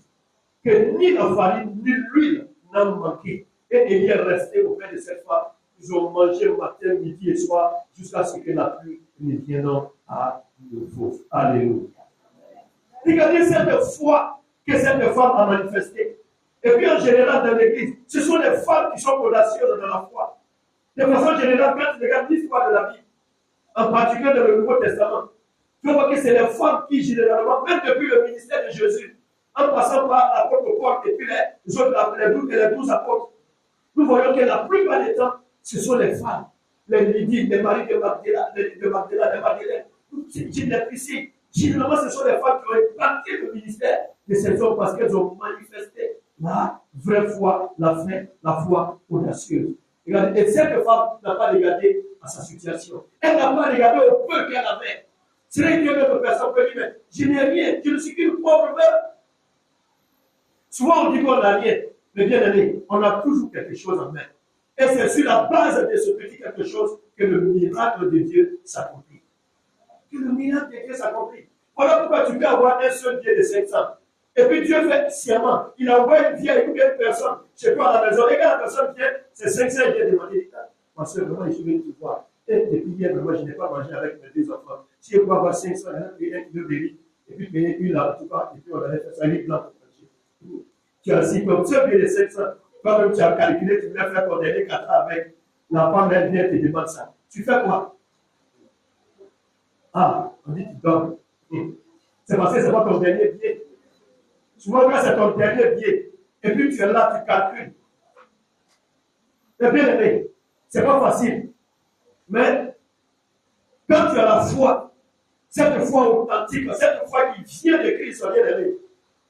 que ni la farine ni l'huile n'ont manqué. Et Élie est resté auprès de cette femme. Ils ont mangé matin, midi et soir jusqu'à ce que la pluie ne vienne à nouveau. Alléluia. Regardez cette foi que cette femme a manifestée. Et puis en général dans l'église, ce sont les femmes qui sont audacieuses dans la foi. De façon générale, quand tu regardes l'histoire de la Bible, en particulier dans le Nouveau Testament, tu vois que c'est les femmes qui généralement, même depuis le ministère de Jésus, en passant par l'apôtre Paul et puis les autres, les 12 apôtres, nous voyons que la plupart des temps, ce sont les femmes, les Lydie, les maris de Magdalene, les Priscille. Généralement, ce sont les femmes qui ont impacté le ministère de ces hommes parce qu'elles ont manifesté la vraie foi, la foi audacieuse. Regardez, et cette femme n'a pas regardé à sa situation. Elle n'a pas regardé au peu qu'elle avait. C'est vrai que notre personne peut dire, mais je n'ai rien, je ne suis qu'une pauvre mère. Souvent on dit qu'on n'a rien, mais bien aimé, on a toujours quelque chose en main. Et c'est sur la base de ce petit quelque chose que le miracle de Dieu s'accomplit. Que le miracle de Dieu s'accomplit. Voilà pourquoi tu peux avoir un seul billet de 500. Et puis Dieu fait sciemment. Il envoie une vieille ou une personne chez toi à la maison. Et quand la personne vient, c'est 500 il vient demander. Ma soeur, vraiment, je suis venu te voir. Et depuis hier, moi, je n'ai pas mangé avec mes deux enfants. Si je peux avoir 500, et un kilo de riz, et puis payer une là, tout cas, et puis on allait faire ça, riz blanc pour manger. Tu as assis comme ça, billet de 500. Toi-même, tu as calculé, tu voulais faire ton dernier 4 ans avec. La femme, elle vient te demande ça. Tu fais quoi? Ah, on dit tu donnes. C'est parce que ce n'est pas ton dernier billet. Souvent, quand c'est ton dernier billet, et puis tu es là, tu calcules. Et bien aimé, ce n'est pas facile. Mais quand tu as la foi, cette foi authentique, cette foi qui vient de Christ, bien aimé,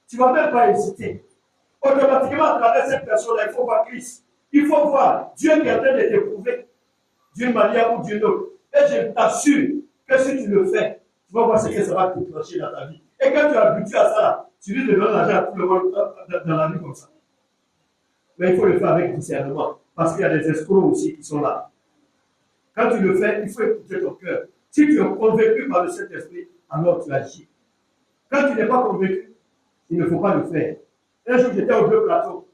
tu ne vas même pas hésiter. Automatiquement, à travers cette personne-là, il faut voir Christ. Il faut voir Dieu qui est en train de t'éprouver d'une manière ou d'une autre. Et je t'assure que si tu le fais, tu vas voir ce que ça va te déclencher dans ta vie. Et quand tu es habitué à ça, tu lui donnes l'argent à tout le monde dans la vie comme ça. Mais il faut le faire avec discernement. Parce qu'il y a des escrocs aussi qui sont là. Quand tu le fais, il faut écouter ton cœur. Si tu es convaincu par le Saint-Esprit, alors tu agis. Quand tu n'es pas convaincu, il ne faut pas le faire. Un jour, j'étais au deux plateaux.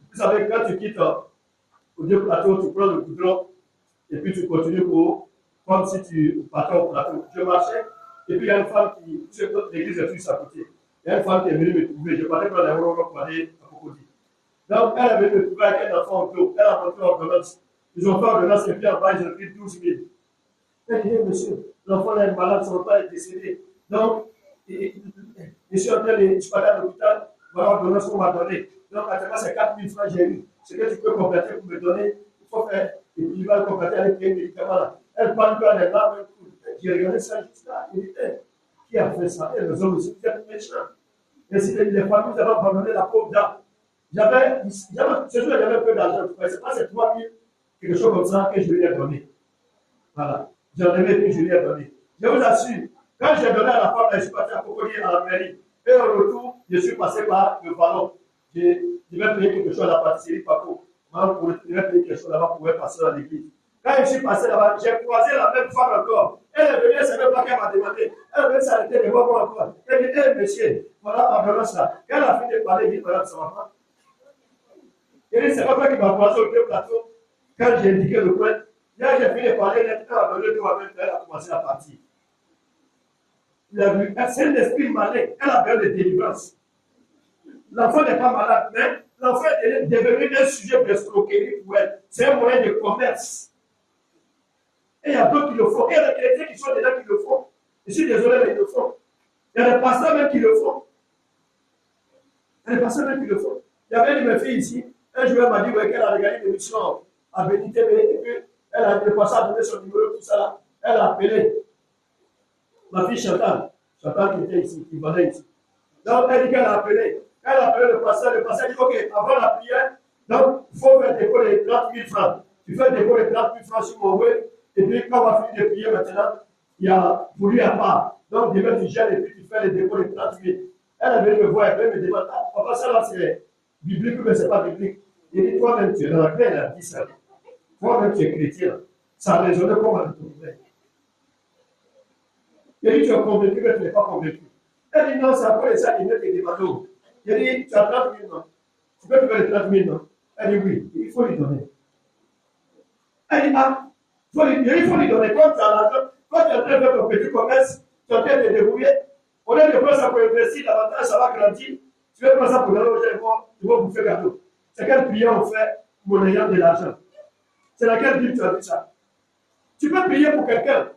Vous savez, quand tu quittes au deux plateaux, tu prends le goudron et puis tu continues comme si tu partais au plateau. Je marchais et puis il y a une femme qui, l'église est juste à côté. Il y a une femme qui est venue me trouver. Je partais prendre les euros pour aller à Cocody. Donc, elle est venue me trouver avec un enfant au dos. Elle a montré l'ordonnance. Ils ont fait l'ordonnance et puis en bas, ils ont pris 12 000. Elle dit, monsieur, l'enfant est malade, son père est décédé. Donc, je suis en train de, je partais à l'hôpital, voilà l'ordonnance qu'on m'a donnée. Donc, actuellement, c'est 4 000 francs que j'ai eu. Ce que tu peux compléter pour me donner, il faut faire. Et puis, il va le compléter avec les médicaments là. Elle parle pas des larmes. J'ai regardé ça juste là. Il dit, qui a fait ça? Et les hommes aussi, vous êtes méchants. Et si les familles avaient abandonné la pauvre dame, ce jour, j'avais un peu d'argent. C'est pas ces 3 000, quelque chose comme ça, que je lui ai donné. Voilà. J'en avais plus, je lui ai donné. Je vous assure, quand j'ai donné à la femme, je suis parti à Cocody à la mairie. Et au retour, je suis passé par le ballon. Je vais payer quelque chose à la pâtisserie Paco. Je vais payer quelque chose là-bas pour passer dans l'église. Quand je suis passé là-bas, j'ai croisé la même femme encore. Elle est venue, elle ne savait pas qu'elle m'a demandé. Elle est venue s'arrêter de voir moi encore. Elle dit, hé monsieur, voilà, pardonne ça. Quand elle a fini de parler, elle dit, madame, ça va pas. Elle dit, c'est pas toi qui m'as croisé au plateau. Quand j'ai indiqué le point, là, j'ai fini de parler, elle a donné tout à même, elle a commencé à partir. C'est un esprit malin, elle a besoin de délivrance. L'enfant n'est pas malade, mais l'enfant est devenu un sujet d'escroquerie pour elle. C'est un moyen de commerce. Et il y a d'autres qui le font. Et il y a des chrétiens qui sont des gens qui le font. Je suis désolé, mais ils le font. Il y a des pasteurs même qui le font. Il y a des pasteurs même qui le font. Il y avait une de mes filles ici. Un jour, elle m'a dit qu'elle a regardé l'émission à Béni TV. Et puis, elle a le pasteur a donné son numéro, tout ça là. Elle a appelé ma fille Chantal. Chantal qui était ici, qui venait ici. Donc, elle dit qu'elle a appelé. Elle a appelé le pasteur dit, ok, avant la prière, donc, il faut faire des dépôt de 30 000 francs. Tu fais des dépôt de 30 000 francs sur mon web, et puis quand on va finir de prier maintenant, il y a pour lui à part. Donc, demain, tu gères et puis tu fais les dépôts de 30 000. Elle est venue me voir, elle me demande, ah, papa, ça là, c'est biblique, mais ce n'est pas biblique. Il dit, toi-même, tu es dans la clé, elle a dit ça. Toi-même, tu es chrétien. Ça a résonné comme un trouvé. Il dit, tu es convaincu, mais tu n'es pas convaincu. Elle dit, non, c'est après ça, il met des bateaux. Il dit, tu as 30 000, non? Tu peux te faire les 30 000, non? Elle dit, oui, il faut lui donner. Elle dit, ah, il faut lui donner. Quand tu as l'argent, quand tu es en train de faire ton petit commerce, tu es en train de te débrouiller, au lieu de prendre ça pour investir davantage, ça va grandir. Tu veux prendre ça pour donner aux gens, tu vas bouffer gâteau. C'est quelle prière on fait pour ayant de l'argent? C'est laquelle Bible tu as dit ça? Tu peux prier pour quelqu'un.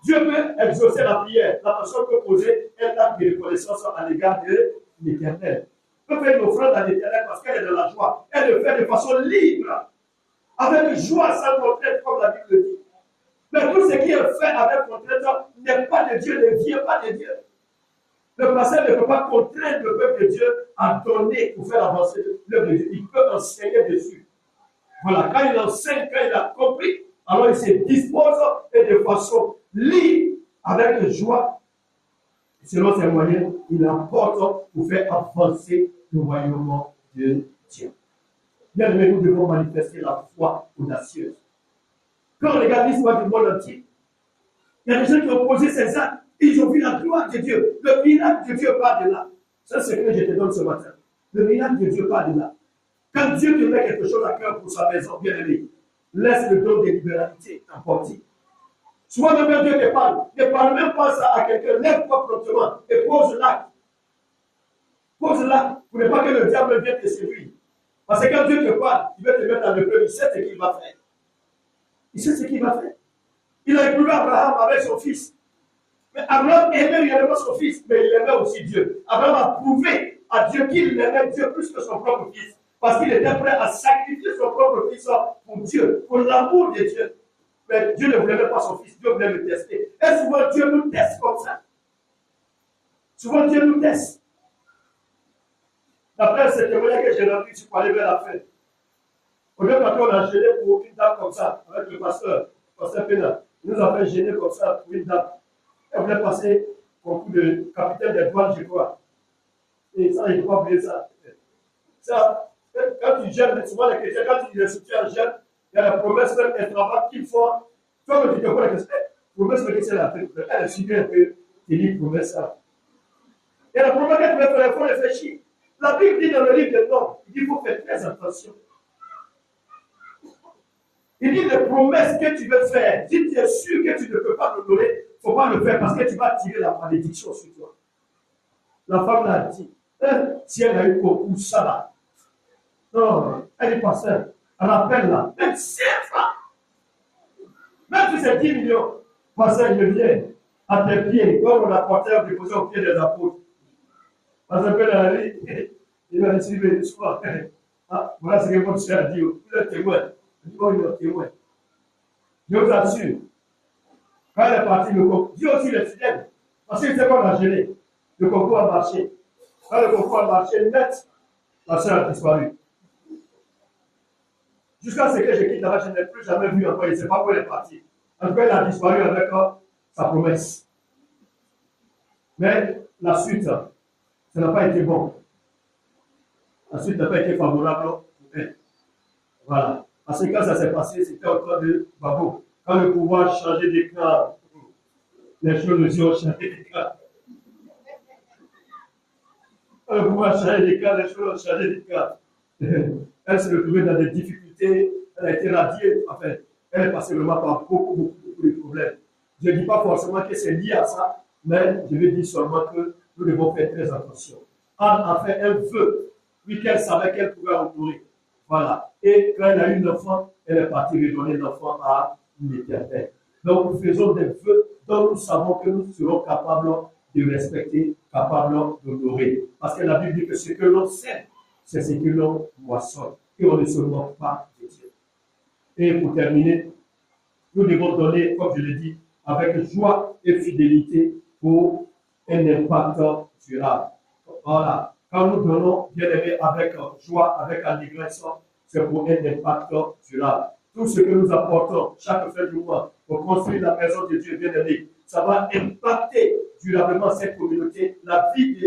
Dieu peut exaucer la prière. La personne peut poser un acte de reconnaissance à l'égard de l'Éternel. Elle peut faire une offrande à l'Éternel parce qu'elle est dans la joie. Elle le fait de façon libre, avec joie sans contrainte, comme la Bible le dit. Mais tout ce qui est fait avec contrainte n'est pas de Dieu, ne vient pas de Dieu. Le pasteur ne peut pas contraindre le peuple de Dieu à donner pour faire avancer l'œuvre de Dieu. Il peut enseigner dessus. Voilà, quand il enseigne, quand il a compris, alors il se dispose et de façon libre, avec joie, selon ses moyens, il apporte pour faire avancer le royaume de Dieu. Bien aimé, nous devons manifester la foi audacieuse. Quand on regarde l'histoire du monde entier, il y a des gens qui ont posé ces actes, ils ont vu la gloire de Dieu. Le miracle de Dieu part de là. C'est ce que je te donne ce matin. Le miracle de Dieu part de là. Quand Dieu te met quelque chose à cœur pour sa maison, bien aimé, laisse le don de libéralité t'emporter. Souvent même Dieu te parle. Ne parle même pas ça à quelqu'un. Lève-toi promptement et pose l'acte. Pose l'acte pour ne pas que le diable vienne te séduire. Parce que quand Dieu te parle, il va te mettre dans le peuple. Il sait ce qu'il va faire. Il sait ce qu'il va faire. Il a éprouvé Abraham avec son fils. Mais Abraham aimait réellement son fils, mais il aimait aussi Dieu. Abraham a prouvé à Dieu qu'il aimait Dieu plus que son propre fils. Parce qu'il était prêt à sacrifier son propre fils pour Dieu, pour l'amour de Dieu. Mais Dieu ne voulait même pas son fils, Dieu voulait le tester. Et souvent Dieu nous teste comme ça. Souvent Dieu nous teste. D'après ce témoignage que j'ai rendu ici pour aller vers la fin. Au début, on a gêné pour une dame comme ça, avec le pasteur Pénal. Il nous a fait gêner comme ça pour une dame. Elle voulait passer au coup de capitaine des douanes, je crois. Et ça, il ne faut pas oublier ça. Ça, quand tu gênes, souvent les chrétiens, quand tu les soutiens, gênent, Il y a la promesse même extravagante qu'il faut. Toi, tu te vois que c'est promesse, mais c'est la paix. Elle est super un peu, tu dis promesse ça. Et la promesse que tu veux faire, il faut réfléchir. La Bible dit dans le livre de Nom, il dit qu'il faut faire très attention. Il dit les promesses que tu veux faire, si tu es sûr que tu ne peux pas l'honorer, il ne faut pas le faire parce que tu vas tirer la malédiction sur toi. La femme l'a dit. Si elle a eu beaucoup ça là. Non, elle est pas seule. Elle appelle là. Même 5 francs. Même si c'est 10 millions. Pasteur, je viens à tes pieds, comme on a porté à déposer aux pieds des apôtres. Pasteur, elle a dit, il va recevoir le soir. Ah, voilà ce que votre soeur a dit. Vous êtes témoin. Oh, il est témoin. Je vous assure. Quand elle est partie, le concours, Dieu aussi les fidèles. Parce qu'il sait qu'on a gêné. Le concours a marché. Quand le concours a marché net, la soeur a disparu. Jusqu'à ce que je quitte là-bas, je n'ai plus jamais vu encore. Il ne sait pas où elle est partie. En tout cas, elle a disparu avec sa promesse. Mais la suite, ça n'a pas été bon. La suite n'a pas été favorable pour elle. Voilà. Parce que quand ça s'est passé, c'était au temps de Babo. Quand le pouvoir changeait de camp, les choses aussi ont changé de camp. Quand le pouvoir changeait de camp, les choses ont changé de camp. Elle s'est retrouvée dans des difficultés, elle a été radiée, enfin, elle est passée vraiment par beaucoup de problèmes. Je ne dis pas forcément que c'est lié à ça, mais je vais dire seulement que nous devons faire très attention. Anne a fait un vœu, oui, qu'elle savait qu'elle pouvait en nourrir. Voilà. Et quand elle a eu l'enfant, elle est partie redonner l'enfant à l'Éternel. Donc, nous faisons des vœux dont nous savons que nous serons capables de respecter, capables d'honorer. Parce que la Bible dit que ce que l'on sait, c'est ce que l'on moissonne. Et on ne se moque pas de Dieu. Et pour terminer, nous devons donner, comme je l'ai dit, avec joie et fidélité pour un impact durable. Voilà. Quand nous donnons, bien aimé, avec joie, avec allégresse, c'est pour un impact durable. Tout ce que nous apportons chaque fin du mois pour construire la maison de Dieu, bien aimé, ça va impacter durablement cette communauté, la vie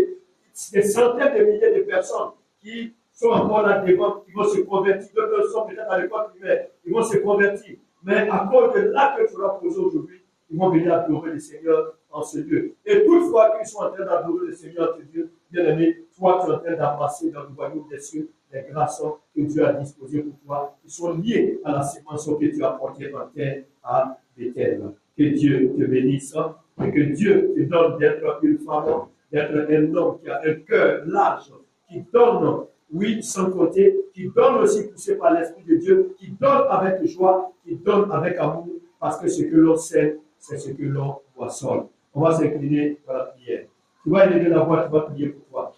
des centaines de milliers de personnes qui sont encore là devant, qui vont se convertir. D'autres sont peut-être à l'école primaire, ils vont se convertir. Mais à cause de l'acte que tu vas poser aujourd'hui, ils vont venir adorer le Seigneur en ce lieu. Et toutefois qu'ils sont en train d'adorer le Seigneur en ce lieu, bien aimé, toi tu es en train d'amasser dans le royaume des cieux les grâces que Dieu a disposées pour toi, qui sont liées à la sémence que tu as portée en terre à Bethel. Que Dieu te bénisse et que Dieu te donne d'être une femme, d'être un homme qui a un cœur large, qui donne, oui, sans compter, qui donne aussi poussé par l'Esprit de Dieu, qui donne avec joie, qui donne avec amour, parce que ce que l'on sait, c'est ce que l'on moissonne. On va s'incliner dans la prière. Tu vas élever la voix, tu vas prier pour toi.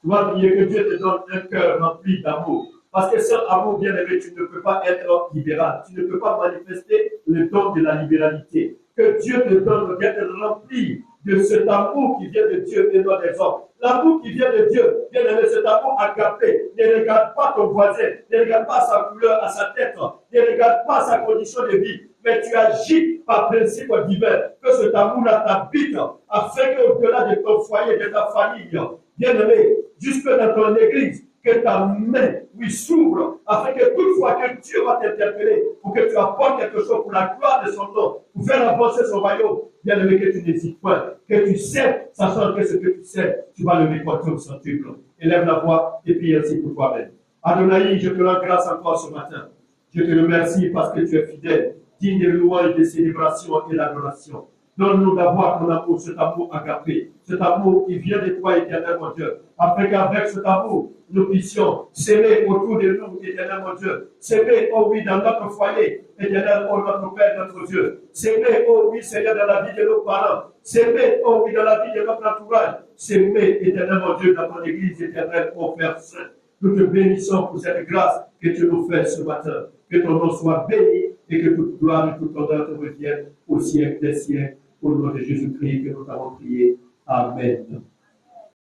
Tu vas prier que Dieu te donne un cœur rempli d'amour. Parce que sans amour, bien aimé, tu ne peux pas être libéral. Tu ne peux pas manifester le don de la libéralité. Que Dieu te donne d'être rempli de cet amour qui vient de Dieu et non des hommes. L'amour qui vient de Dieu, bien aimé, cet amour agapé. Ne regarde pas ton voisin, ne regarde pas sa couleur, à sa tête, ne regarde pas sa condition de vie, mais tu agis par principe divin. Que cet amour-là t'habite, afin qu'au-delà de ton foyer, de ta famille, bien aimé, jusque dans ton église, que ta main lui s'ouvre, afin que toutefois que Dieu va t'interpeller, pour que tu apportes quelque chose pour la gloire de son nom, pour faire avancer son royaume, bien aimé, que tu n'hésites pas, que tu sais, sachant que ce que tu sais, tu vas le récolter au centuple. Élève la voix et prie ainsi pour toi-même. Adonai, je te rends grâce encore ce matin. Je te remercie parce que tu es fidèle, digne de louange, de célébration et d'adoration. Donne-nous d'avoir ton amour, cet amour agapé, cet amour qui vient de toi, éternel mon Dieu, afin qu'avec cet amour, nous puissions s'aimer autour de nous, éternel mon Dieu, s'aimer, oh oui, dans notre foyer, éternel, oh notre Père, notre Dieu, s'aimer, oh oui, Seigneur, dans la vie de nos parents, s'aimer, oh oui, dans la vie de notre entourage, s'aimer, éternel mon Dieu, dans ton église, éternel, oh Père Saint. Nous te bénissons pour cette grâce que tu nous fais ce matin. Que ton nom soit béni et que toute gloire et toute honneur te reviennent au siècle des siècles. Au nom de Jésus-Christ que nous t'avons prié. Amen.